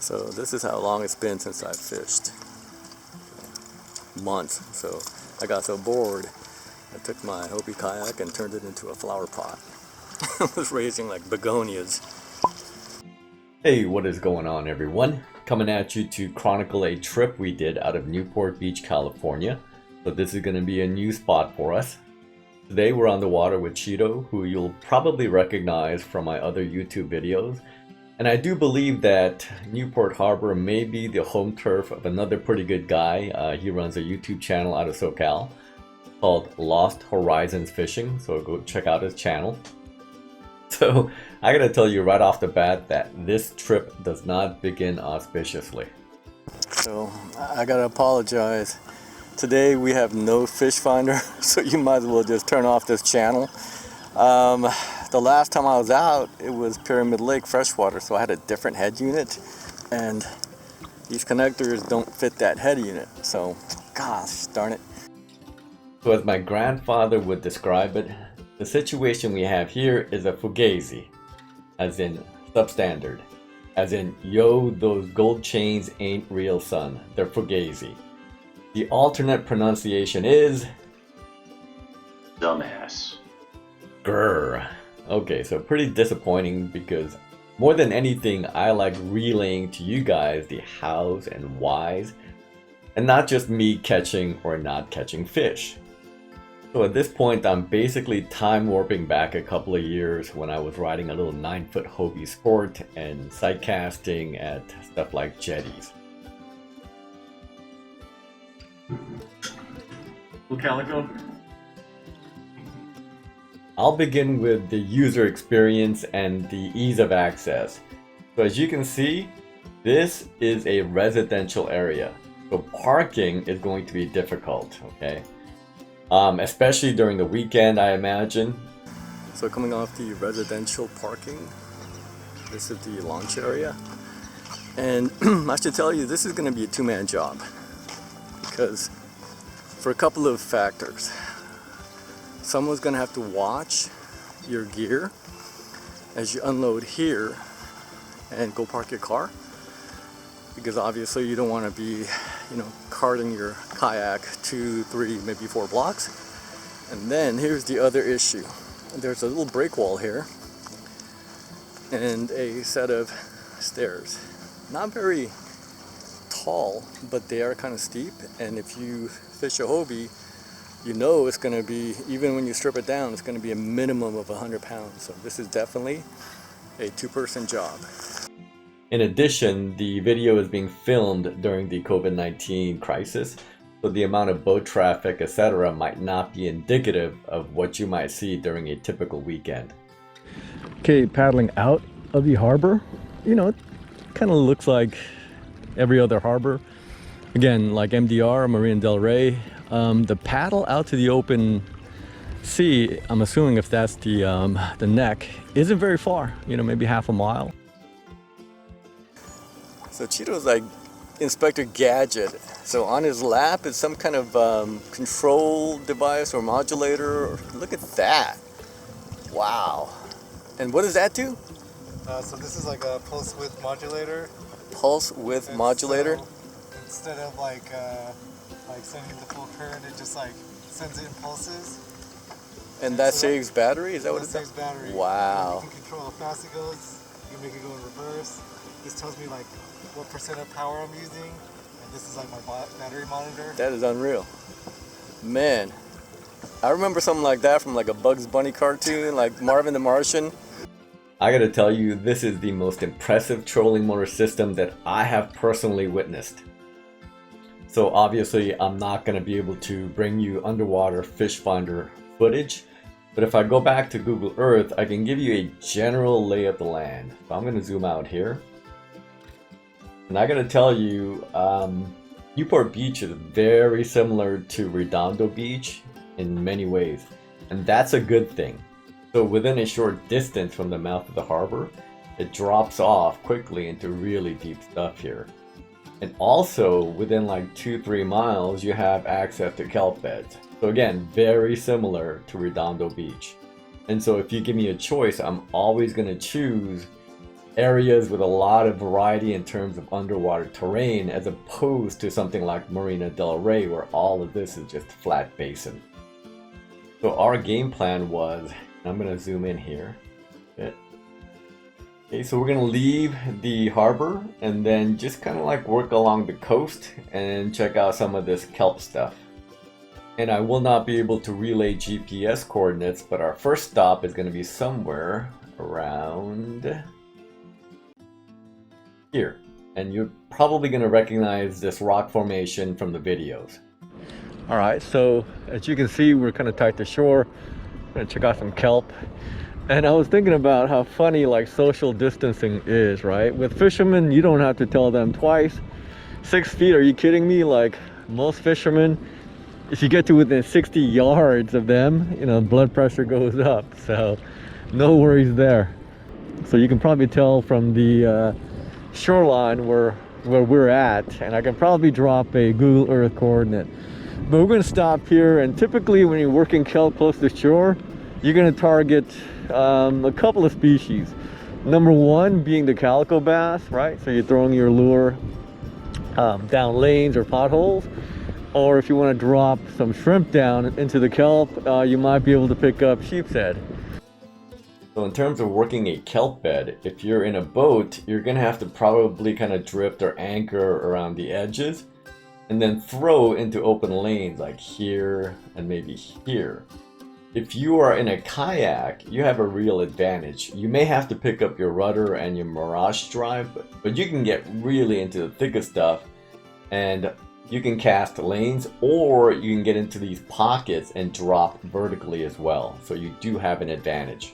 So this is how long it's been since I fished. Months. So I got so bored, I took my Hobie kayak and turned it into a flower pot. I was raising like begonias. Hey, what is going on, everyone? Coming at you to chronicle a trip we did out of Newport Beach, California. So this is going to be a new spot for us. Today we're on the water with Cheeto, who you'll probably recognize from my other YouTube videos. And I do believe that Newport Harbor may be the home turf of another pretty good guy. He runs a YouTube channel out of SoCal called Lost Horizons Fishing, so go check out his channel. So I gotta tell you right off the bat that this trip does not begin auspiciously. So I gotta apologize. Today we have no fish finder, so you might as well just turn off this channel. The last time I was out, it was Pyramid Lake freshwater, so I had a different head unit, and these connectors don't fit that head unit, so gosh darn it. So as my grandfather would describe it, the situation we have here is a fugazi, as in substandard, as in yo, those gold chains ain't real, son, they're fugazi. The alternate pronunciation is dumbass. grr. Okay, so pretty disappointing because more than anything, I like relaying to you guys the hows and whys, and not just me catching or not catching fish. So at this point, I'm basically time warping back a couple of years when I was riding a little 9-foot Hobie Sport and sight casting at stuff like jetties. Blue Calico? I'll begin with the user experience and the ease of access. So as you can see, this is a residential area. So parking is going to be difficult, okay? Especially during the weekend, I imagine. So coming off the residential parking, this is the launch area. And I should tell you, this is going to be a two-man job. Because for a couple of factors. Someone's going to have to watch your gear as you unload here and go park your car. Because obviously you don't want to be, carting your kayak 2, 3, maybe 4 blocks. And then here's the other issue. There's a little break wall here and a set of stairs. Not very tall, but they are kind of steep. And if you fish a Hobie, it's going to be, even when you strip it down, it's going to be a minimum of 100 pounds. So this is definitely a two-person job. In addition, the video is being filmed during the COVID-19 crisis, so the amount of boat traffic, etc. might not be indicative of what you might see during a typical weekend. Okay, paddling out of the harbor, it kind of looks like every other harbor. Again, like MDR, Marina Del Rey. The paddle out to the open sea, I'm assuming if that's the neck, isn't very far, maybe half a mile. So Cheeto's like Inspector Gadget. So on his lap is some kind of control device or modulator. Look at that. Wow. And what does that do? So this is like a pulse width modulator. Pulse width modulator? So instead of like sending the full current, it just like sends it in pulses. And that saves battery? Is that what it saves battery? Wow. You can control how fast it goes. You can make it go in reverse. This tells me like what percent of power I'm using. And this is like my battery monitor. That is unreal. Man, I remember something like that from like a Bugs Bunny cartoon, like Marvin the Martian. I gotta tell you, this is the most impressive trolling motor system that I have personally witnessed. So obviously I'm not going to be able to bring you underwater fish finder footage, but if I go back to Google Earth, I can give you a general lay of the land. So I'm going to zoom out here. And I got to tell you, Newport Beach is very similar to Redondo Beach in many ways, and that's a good thing. So within a short distance from the mouth of the harbor, it drops off quickly into really deep stuff here. And also within like 2-3 miles, you have access to kelp beds. So again, very similar to Redondo Beach. And so if you give me a choice, I'm always going to choose areas with a lot of variety in terms of underwater terrain, as opposed to something like Marina del Rey, where all of this is just flat basin. So our game plan was, I'm going to zoom in here. Okay, so we're going to leave the harbor and then just kind of like work along the coast and check out some of this kelp stuff. And I will not be able to relay GPS coordinates, but our first stop is going to be somewhere around here. And you're probably going to recognize this rock formation from the videos. All right, so as you can see, we're kind of tight to shore. Gonna check out some kelp. And I was thinking about how funny like social distancing is, right? With fishermen, you don't have to tell them twice. 6 feet, are you kidding me? Like most fishermen, if you get to within 60 yards of them, you know, blood pressure goes up. So no worries there. So you can probably tell from the shoreline where we're at, and I can probably drop a Google Earth coordinate. But we're going to stop here, and typically when you're working kelp close to shore, you're going to target a couple of species. Number one being the calico bass, right? So you're throwing your lure down lanes or potholes, or if you want to drop some shrimp down into the kelp, you might be able to pick up sheep's head. So in terms of working a kelp bed, if you're in a boat, you're going to have to probably kind of drift or anchor around the edges and then throw into open lanes like here and maybe here. If you are in a kayak, you have a real advantage. You may have to pick up your rudder and your mirage drive, but you can get really into the thick of stuff and you can cast lanes, or you can get into these pockets and drop vertically as well. So you do have an advantage.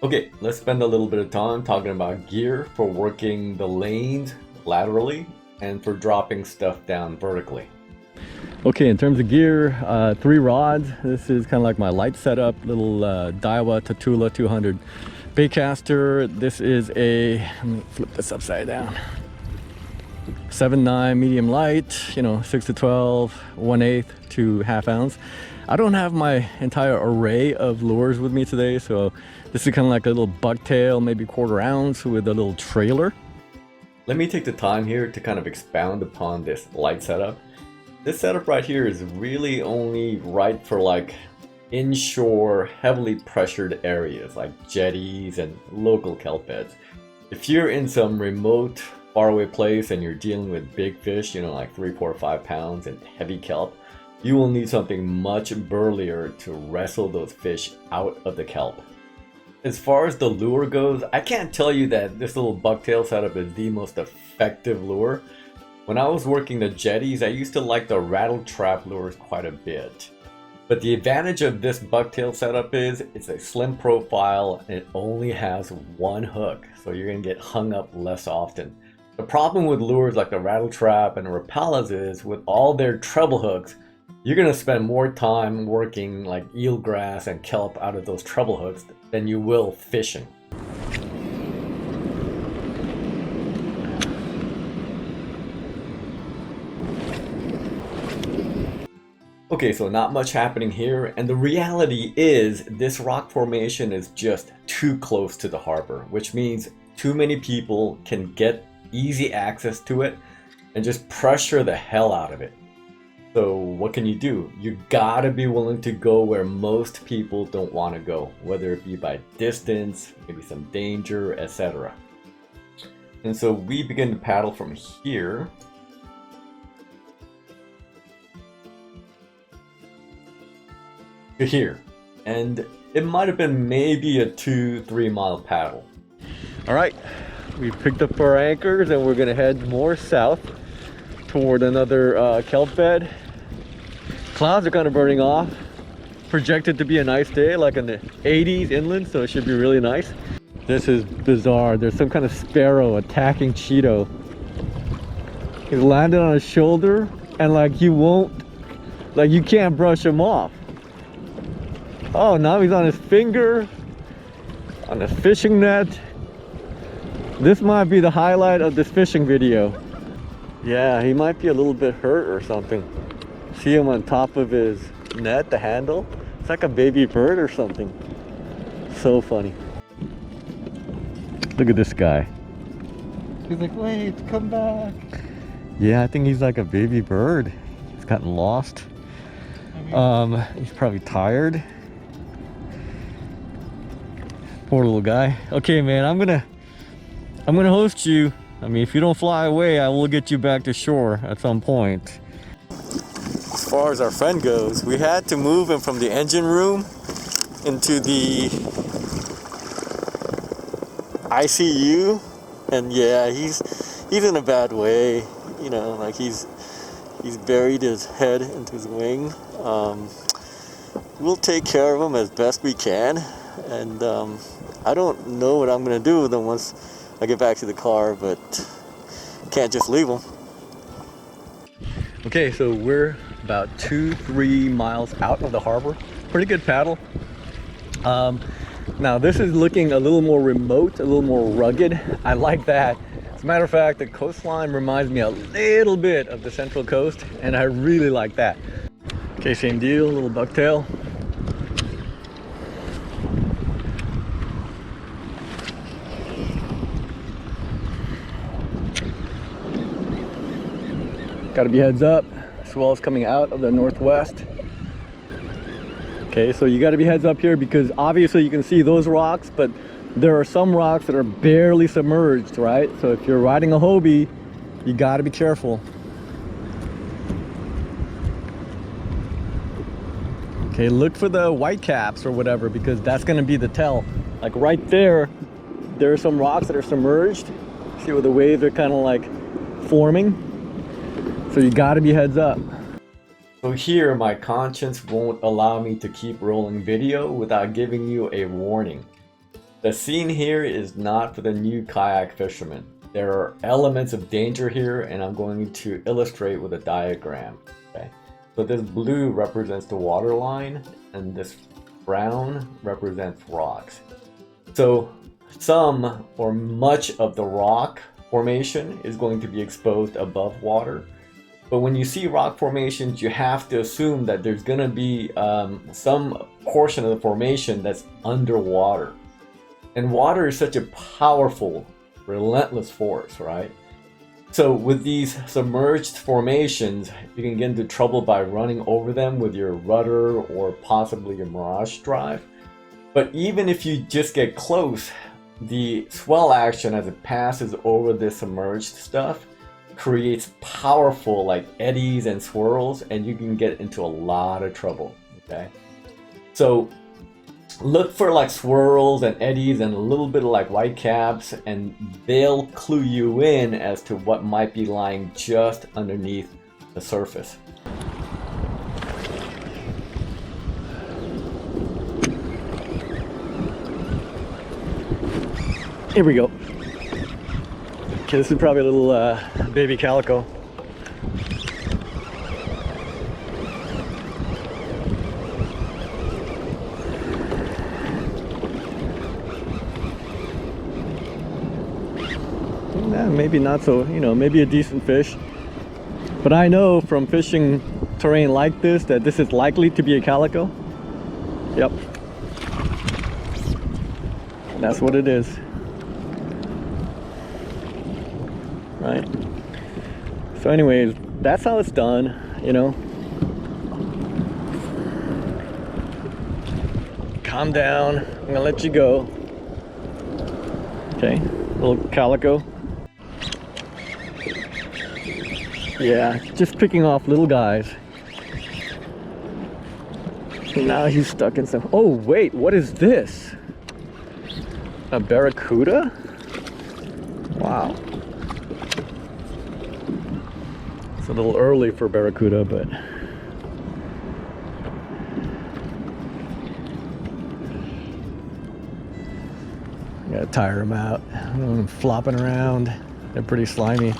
Okay, let's spend a little bit of time talking about gear for working the lanes laterally and for dropping stuff down vertically. Okay, in terms of gear, 3 rods. This is kind of like my light setup, little Daiwa Tatula 200 baitcaster. This is a, let me flip this upside down, 7/9 medium light, you know, 6 to 12, 1/8 to ½ ounce. I don't have my entire array of lures with me today, so this is kind of like a little bucktail, maybe 1/4 ounce with a little trailer. Let me take the time here to kind of expound upon this light setup. This setup right here is really only right for like inshore, heavily pressured areas like jetties and local kelp beds. If you're in some remote, faraway place and you're dealing with big fish, you know, like 3, 4, 5 pounds and heavy kelp, you will need something much burlier to wrestle those fish out of the kelp. As far as the lure goes, I can't tell you that this little bucktail setup is the most effective lure. When I was working the jetties, I used to like the rattle trap lures quite a bit. But the advantage of this bucktail setup is it's a slim profile and it only has 1 hook, so you're going to get hung up less often. The problem with lures like the rattle trap and the Rapalas is with all their treble hooks, you're going to spend more time working like eelgrass and kelp out of those treble hooks than you will fishing. Okay, so not much happening here, and the reality is this rock formation is just too close to the harbor, which means too many people can get easy access to it and just pressure the hell out of it. So what can you do? You gotta be willing to go where most people don't want to go, whether it be by distance, maybe some danger, etc. And so we begin to paddle from here. To here, and it might have been maybe a 2-3 mile paddle. All right, we picked up our anchors and we're gonna head more south toward another kelp bed. Clouds are kind of burning off. Projected to be a nice day, like in the 80s inland, so it should be really nice. This is bizarre. There's some kind of sparrow attacking Cheeto. He's landed on his shoulder and like you can't brush him off. Oh, now he's on his finger, on a fishing net. This might be the highlight of this fishing video. Yeah, he might be a little bit hurt or something. See him on top of his net, the handle? It's like a baby bird or something. So funny. Look at this guy. He's like, wait, come back. Yeah, I think he's like a baby bird. He's gotten lost. I mean, He's probably tired. Poor little guy. Okay, man, I'm gonna host you. I mean, if you don't fly away, I will get you back to shore at some point. As far as our friend goes, we had to move him from the engine room into the ICU, and yeah, he's in a bad way. You know, like he's buried his head into his wing. We'll take care of him as best we can, and I don't know what I'm gonna do with him once I get back to the car, but can't just leave him. Okay, so we're about 2-3 miles out of the harbor. Pretty good paddle. Now this is looking a little more remote, a little more rugged. I like that. As a matter of fact, the coastline reminds me a little bit of the Central Coast, and I really like that. Okay, same deal, a little bucktail. Gotta be heads up. Swell's coming out of the northwest. Okay, so you gotta be heads up here because obviously you can see those rocks, but there are some rocks that are barely submerged, right? So if you're riding a Hobie, you gotta be careful. Okay, look for the white caps or whatever because that's gonna be the tell. Like right there, there are some rocks that are submerged. See where the waves are kind of like forming? So you gotta be heads up. So here, my conscience won't allow me to keep rolling video without giving you a warning. The scene here is not for the new kayak fisherman. There are elements of danger here, and I'm going to illustrate with a diagram. Okay? So this blue represents the water line, and this brown represents rocks. So some or much of the rock formation is going to be exposed above water. But when you see rock formations, you have to assume that there's going to be some portion of the formation that's underwater. And water is such a powerful, relentless force, right? So with these submerged formations, you can get into trouble by running over them with your rudder or possibly your Mirage drive. But even if you just get close, the swell action as it passes over this submerged stuff creates powerful like eddies and swirls, and you can get into a lot of trouble. Okay, so look for like swirls and eddies and a little bit of like white caps, and they'll clue you in as to what might be lying just underneath the surface. Here we go. Okay, this is probably a little baby calico. Yeah, maybe not so, maybe a decent fish. But I know from fishing terrain like this that this is likely to be a calico. Yep. That's what it is. Right. So anyways, that's how it's done, Calm down. I'm gonna let you go. Okay, little calico. Yeah, just picking off little guys. Now he's stuck in some. Oh wait, what is this? A barracuda? Wow. It's a little early for barracuda, but I gotta tire them out. I don't want them flopping around. They're pretty slimy.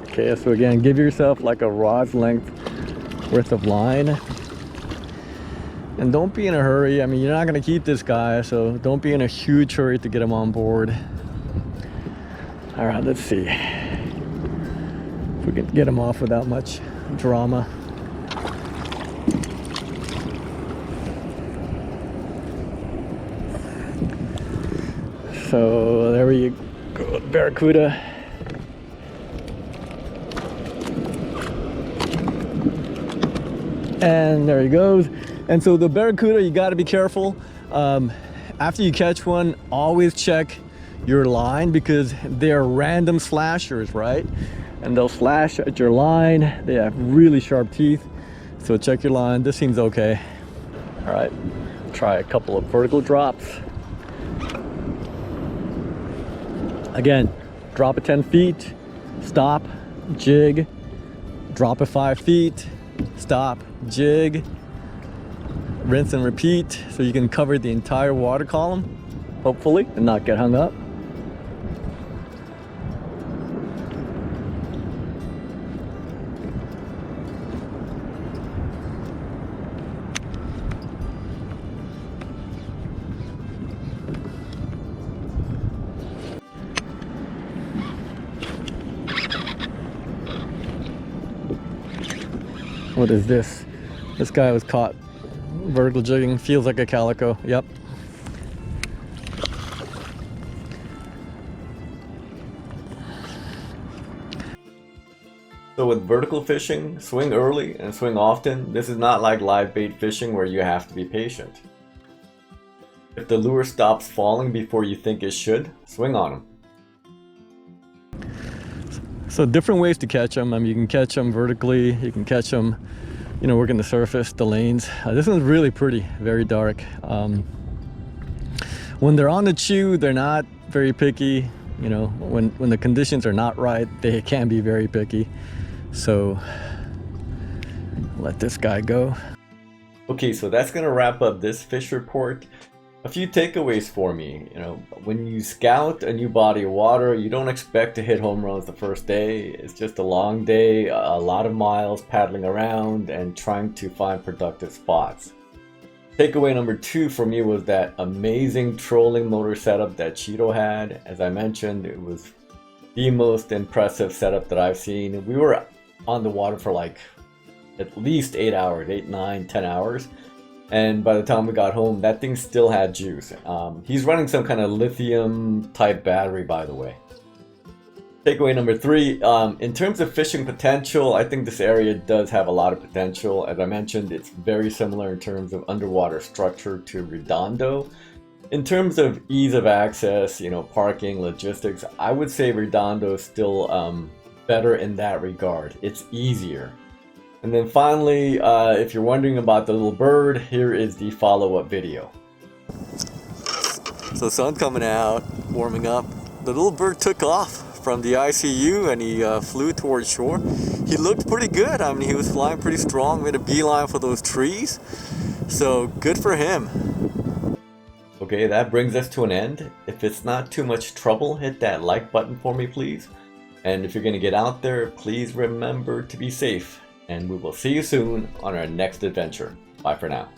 Okay, so again, give yourself like a rod's length worth of line. And don't be in a hurry. I mean, you're not gonna keep this guy, so don't be in a huge hurry to get him on board. All right, let's see if we can get him off without much drama. So there we go, barracuda. And there he goes. And so the barracuda, you got to be careful. After you catch one, always check your line because they're random slashers, right? And they'll slash at your line. They have really sharp teeth. So check your line. This seems okay. All right, try a couple of vertical drops. Again, drop it 10 feet, stop, jig, drop it 5 feet, stop, jig, rinse and repeat so you can cover the entire water column, hopefully, and not get hung up. What is this? This guy was caught vertical jigging. Feels like a calico. Yep. So with vertical fishing, swing early and swing often. This is not like live bait fishing where you have to be patient. If the lure stops falling before you think it should, swing on them. So different ways to catch them. I mean, you can catch them vertically. You can catch them, you know, working the surface, the lanes. This one's really pretty, very dark. When they're on the chew, they're not very picky. You know, when the conditions are not right, they can be very picky. So let this guy go. Okay, so that's gonna wrap up this fish report. A few takeaways for me. You know, when you scout a new body of water, you don't expect to hit home runs the first day. It's just a long day, a lot of miles paddling around and trying to find productive spots. Takeaway number 2 for me was that amazing trolling motor setup that Cheeto had. As I mentioned, it was the most impressive setup that I've seen. We were on the water for like at least 8 hours, 8, 9, 10 hours. And by the time we got home, that thing still had juice. He's running some kind of lithium type battery, by the way. Takeaway number 3, in terms of fishing potential, I think this area does have a lot of potential. As I mentioned, it's very similar in terms of underwater structure to Redondo. In terms of ease of access, you know, parking, logistics, I would say Redondo is still better in that regard. It's easier. And then finally, if you're wondering about the little bird, here is the follow-up video. So sun coming out, warming up. The little bird took off from the ICU and he flew towards shore. He looked pretty good. I mean, he was flying pretty strong, made a beeline for those trees. So good for him. Okay, that brings us to an end. If it's not too much trouble, hit that like button for me, please. And if you're going to get out there, please remember to be safe. And we will see you soon on our next adventure. Bye for now.